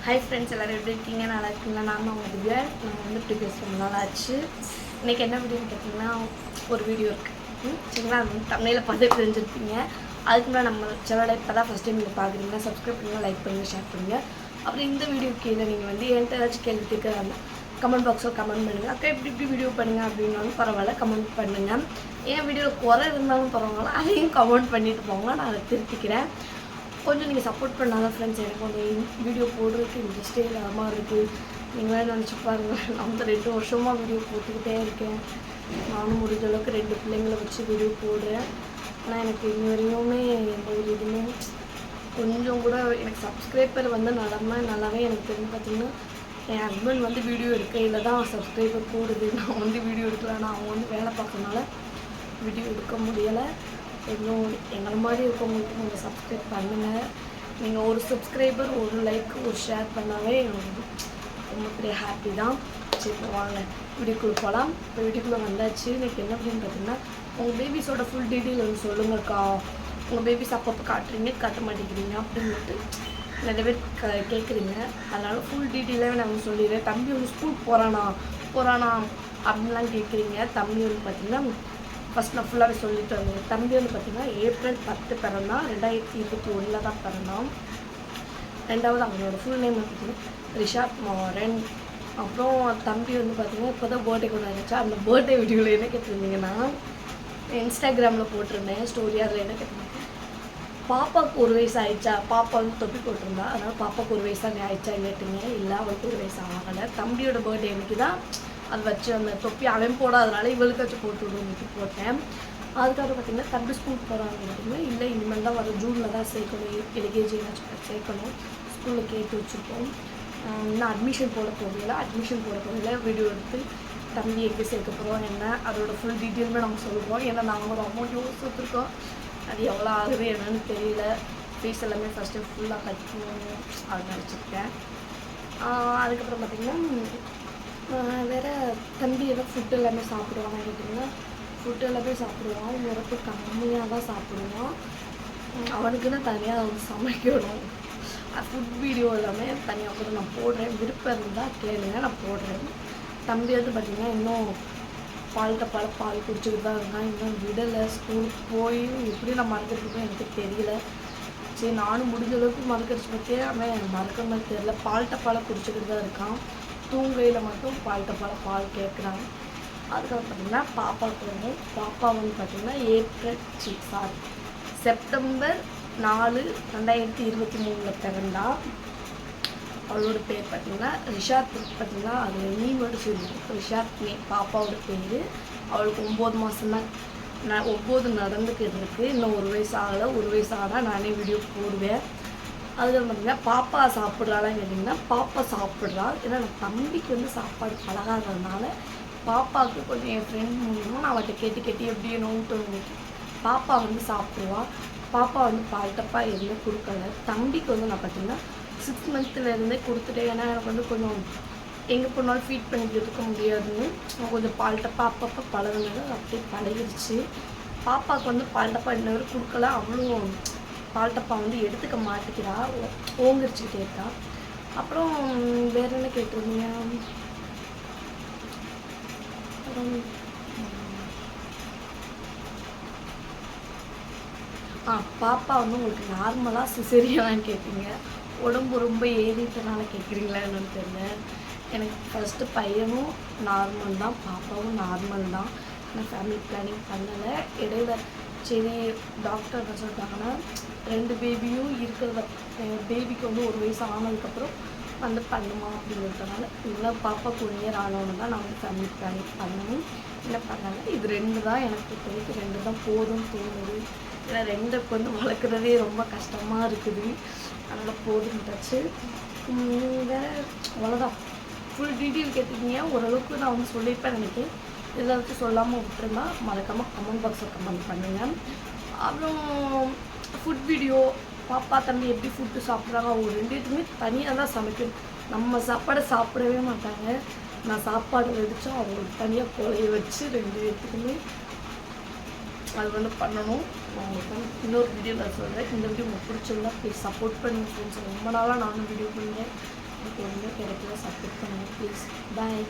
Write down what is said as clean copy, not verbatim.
Hi friends, எல்லோரும் எப்படி இருக்கீங்க? நல்லா இருக்கீங்களா? நான் உங்கள் திவ்யா. நான் வந்து ப்ரீவியஸ் ரொம்ப நாள் ஆச்சு. இன்றைக்கி என்ன வீடியோன்னு பார்த்தீங்கன்னா, ஒரு வீடியோ இருக்குது சரிங்களா. அது வந்து தமிழில் பார்த்து தெரிஞ்சிருப்பீங்க. அதுக்கு முன்னாடி நம்ம சேனலை இப்போ தான் ஃபஸ்ட் டைம் நீங்கள் பார்க்குறீங்கன்னா சப்ஸ்கிரைப் பண்ணுங்கள், லைக் பண்ணுங்கள், ஷேர் பண்ணுங்கள். அப்புறம் இந்த வீடியோ கீழே நீங்கள் வந்து என்கிட்ட ஏதாச்சும் கேள்வி கேட்குறாங்க கமெண்ட் பாக்ஸில் கமெண்ட் பண்ணுங்கள். அக்கா இப்படி வீடியோ பண்ணுங்கள் அப்படின்னாலும் பரவாயில்ல, கமெண்ட் பண்ணுங்கள். ஏன் வீடியோவில் குறை இருந்தாலும் பரவாயில்ல, அதையும் கமெண்ட் பண்ணிட்டு போங்க, நான் அதை திருத்திக்கிறேன். கொஞ்சம் நீங்கள் சப்போர்ட் பண்ணாதான் ஃப்ரெண்ட்ஸ் எனக்கு கொஞ்சம் வீடியோ போடுறதுக்கு இன்ட்ரெஸ்டே இல்லாமல் இருக்குது. நீங்களே நினச்சி பாருங்கள், நான் 2 வருஷமாக வீடியோ போட்டுக்கிட்டே இருக்கேன். நானும் முடிஞ்ச அளவுக்கு 2 பிள்ளைங்களை வச்சு வீடியோ போடுறேன். ஆனால் எனக்கு இன்ன வரையுமே எந்த ஒரு இதுவுமே கொஞ்சம் கூட எனக்கு சப்ஸ்கிரைபர் வந்து நல்லாவே எனக்கு தெரிஞ்சு பார்த்திங்கன்னா, என் ஹஸ்பண்ட் வந்து வீடியோ எடுக்கையில் தான் சப்ஸ்கிரைபர் போடுது. நான் வந்து வீடியோ எடுக்கலைன்னா அவங்க வந்து வேலை பார்க்கறதுனால வீடியோ எடுக்க முடியலை. இன்னும் எங்களை மாதிரி இருக்கவங்களுக்கு நீங்கள் சப்ஸ்கிரைப் பண்ணுங்கள். நீங்கள் ஒரு சப்ஸ்கிரைபர், ஒரு லைக், ஒரு ஷேர் பண்ணாவே எனக்கு ரொம்ப பெரிய ஹாப்பி தான். சரி, இப்போ வாங்க வீடியோக்குள்ளே போகலாம். இப்போ வீடியோக்குள்ளே வந்தாச்சு. இன்றைக்கி என்ன அப்படின்னு பார்த்தீங்கன்னா, உங்கள் பேபிஸோட ஃபுல் டீட்டெயில் வந்து சொல்லுங்கக்கா. உங்கள் பேபிஸ் அப்பப்போ காட்டுறீங்க, காட்ட மாட்டேங்கிறீங்க அப்படின்ட்டு நிறைய பேர் கேட்குறீங்க. அதனால் ஃபுல் டீட்டெயிலாகவே நான் சொல்லிடுறேன். தம்பி வந்து ஸ்கூல் போகிறானா அப்படின்லாம் கேட்குறீங்க. தம்பி வந்து பார்த்திங்கன்னா ஃபஸ்ட் நான் ஃபுல்லாகவே சொல்லிட்டு வந்தேன். தம்பி வந்து பார்த்திங்கன்னா ஏப்ரல் 10 பிறந்தான். 2021 தான் பிறந்தான். ரெண்டாவது அவனோட ஃபுல் நேம் வந்து பார்த்திங்கன்னா ரிஷாத் மாறன். அப்புறம் தம்பி வந்து பார்த்திங்கன்னா இப்போ தான் பர்த்டே கொண்டாடுச்சா. அந்த பர்த்டே வீடியோவில் என்ன கேட்டிருந்தீங்கன்னா, இன்ஸ்டாகிராமில் போட்டிருந்தேன் ஸ்டோரி. அதில் என்ன கேட்டிருந்தேன், பாப்பாவுக்கு 1 வயசு ஆயிடுச்சா. பாப்பா வந்து தொப்பி போட்டிருந்தா, அதனால் பாப்பாவுக்கு 1 வயசு தான் ஆயிடுச்சா கேட்டிங்க. இல்லை, அவளுக்கு 1 வயசு ஆகலை. தம்பியோட பர்த்டே அன்றைக்கி தான் அது வச்சு அந்த தொப்பி அவன் போடாதனால இவளுக்கு வச்சு போட்டு விடுவோம்னு போட்டேன். அதுக்காக பார்த்திங்கன்னா தம்பி ஸ்கூல் போகிறாங்க. இல்லை, இனிமேல் தான் வரும், ஜூனில் தான் சேர்க்கணும், எல்கேஜி ஏதாச்சும் சேர்க்கணும். ஸ்கூலில் கேட்டு வச்சுருக்கோம். இன்னும் அட்மிஷன் போட போகல. வீடியோ எடுத்து தம்பி எங்கே சேர்க்க போகிறோம், என்ன அதோட ஃபுல் டீட்டெயிலுமே நம்ம சொல்லுவோம். ஏன்னா நாங்கள் ஒரு அமௌண்ட் யோசிச்சுருக்கோம். அது எவ்வளோ ஆகுது என்னன்னு தெரியல. ஃபீஸ் எல்லாமே ஃபஸ்ட்டு ஃபுல்லாக கட்டணும் அது நினச்சிருக்கேன். அதுக்கப்புறம் பார்த்திங்கன்னா வேறு தம்பி எல்லாம் ஃபுட்டு எல்லாமே சாப்பிடுவாங்க கேட்டிங்கன்னா, ஃபுட்டு எல்லாமே சாப்பிடுவான். உரப்பு கம்மியாக தான் சாப்பிடுவான். அவனுக்குன்னு தனியாக வந்து சமைக்கணும். ஃபுட் வீடியோ எல்லாமே தனியாக கூட நான் போடுறேன். விருப்பம் இருந்தால் கேளுங்க, நான் போடுறேன். தம்பி வந்து பார்த்திங்கன்னா இன்னும் பால் குடிச்சிக்கிட்டு தான் இருக்கான். இன்னும் விடலை. ஸ்கூலுக்கு போய் எப்படி நான் மறக்கிறதுக்கும் எனக்கு தெரியல. சரி, நானும் முடிஞ்ச அளவுக்கு மறக்கடிச்சு பற்றியே அவன் மறக்கிற மாதிரி தெரியல. பாலை குடிச்சிக்கிட்டு தான் இருக்கான். தூங்கையில் மட்டும் பால் கேட்குறாங்க. அதுக்கப்புறம் பார்த்திங்கன்னா பாப்பாவுக்கு வந்து பாப்பா வந்து பார்த்திங்கன்னா செப்டம்பர் 4, 2023 பிறந்தா. அவளோட பேர் பார்த்திங்கன்னா ரிஷாத். பார்த்திங்கன்னா அது நீங்களோட சொல்லியிருக்கோம். ரிஷாத் பாப்பாவோட பேர். அவளுக்கு 9 மாதம்தான். 9 நடந்துக்கிட்டு இருக்குது. இன்னும் 1 வயசு ஆகலை. 1 வயசு ஆனால் நானே வீடியோ போடுவேன். அதுக்கு பார்த்திங்கன்னா பாப்பா சாப்பிட்றாளான்னு கேட்டிங்கன்னா, பாப்பா சாப்பிட்றா. ஏன்னா நான் தம்பிக்கு வந்து சாப்பாடு பழகாததுனால பாப்பாவுக்கு கொஞ்சம் என் ஃப்ரெண்ட் மூலியமாக நான் அவட்ட கேட்டு எப்படி நோட்டு பாப்பா வந்து சாப்பிடுவா. பாப்பா வந்து பால் டப்பா எதுவுமே கொடுக்கல. தம்பிக்கு வந்து நான் பார்த்திங்கன்னா 6 மந்த்லேருந்தே கொடுத்துட்டேன். ஏன்னா எனக்கு வந்து கொஞ்சம் எங்கே போனாலும் ஃபீட் பண்ணிட்டு இருக்க முடியாதுன்னு கொஞ்சம் பால் டப்பா அப்பப்போ பழகுனது அப்படியே பழகிடுச்சு. பாப்பாவுக்கு வந்து பால் டப்பா இன்ன வரை கொடுக்கல. அவளும் பால் டப்பா வந்து எடுத்துக்க மாட்டேங்கிறா, ஓங்கிரிச்சுக்கிட்டே இருக்கா. அப்புறம் வேறு என்ன கேட்டிருந்தீங்க? பாப்பா வந்து உங்களுக்கு நார்மலாக சிசேரியனான்னு கேட்டீங்க. உடம்பு ரொம்ப ஏறிட்டனால கேட்குறீங்களா என்னன்னு தெரியல. எனக்கு ஃபஸ்ட்டு பையனும் நார்மல் தான், பாப்பாவும் நார்மல் தான். நான் ஃபேமிலி பிளானிங் பண்ணலை. இடையில சரி டாக்டர் என்ன சொல்லிட்டாங்கன்னா, 2 பேபியும் இருக்கிறத பேபிக்கு வந்து 1 வயசு ஆனதுக்கப்புறம் வந்து பண்ணுமா அப்படிங்கிறதுனால இல்லை, பாப்பாவுக்கு 1 இயர் ஆனவொன்னு தான் நான் வந்து ஃபேமிலி பிளானிங் பண்ணணும். இல்லை பண்ணலை. இது 2 தான் எனக்கு இப்போதைக்கு 2 தான் போதும்னு தோணுது. ஏன்னா 2க்கு வந்து வளர்க்குறதே ரொம்ப கஷ்டமாக இருக்குது. அதனால் போதுன்ட்டாச்சு. வேறு அவ்வளோதான். ஃபுல் டீட்டெயில் கேட்டிருக்கீங்க. ஓரளவுக்கு நான் வந்து சொல்லியிருப்பேன் நினைக்கிறேன். இதில் வச்சு சொல்லாமல் விட்டுருந்தா மறக்காமல் கமெண்ட் பாக்ஸில் கமெண்ட் பண்ணுங்கள். அப்புறம் ஃபுட் வீடியோ, பாப்பா தம்பி எப்படி ஃபுட்டு சாப்பிட்றாங்க, அவங்க 2 பேருக்குமே தனியாக தான் சமைக்கணும். நம்ம சாப்பாடை சாப்பிடவே மாட்டாங்க. நான் சாப்பாடு வடித்தா அவங்களுக்கு தனியாக கொலைய வச்சு 2 பேர்த்துக்குமே அது வந்து பண்ணணும். உங்களுக்கு வந்து இன்னொரு வீடியோவில் சொல்கிறேன். இந்த வீடியோ உங்களுக்கு பிடிச்சிருந்தா ப்ளீஸ் சப்போர்ட் பண்ணி ஃப்ரெண்ட்ஸ். ரொம்ப நாளாக நானும் வீடியோ பண்ணுறேன். இப்போ வந்து கிடைக்கல சப்போர்ட் பண்ணுங்கள் ப்ளீஸ். பாய்.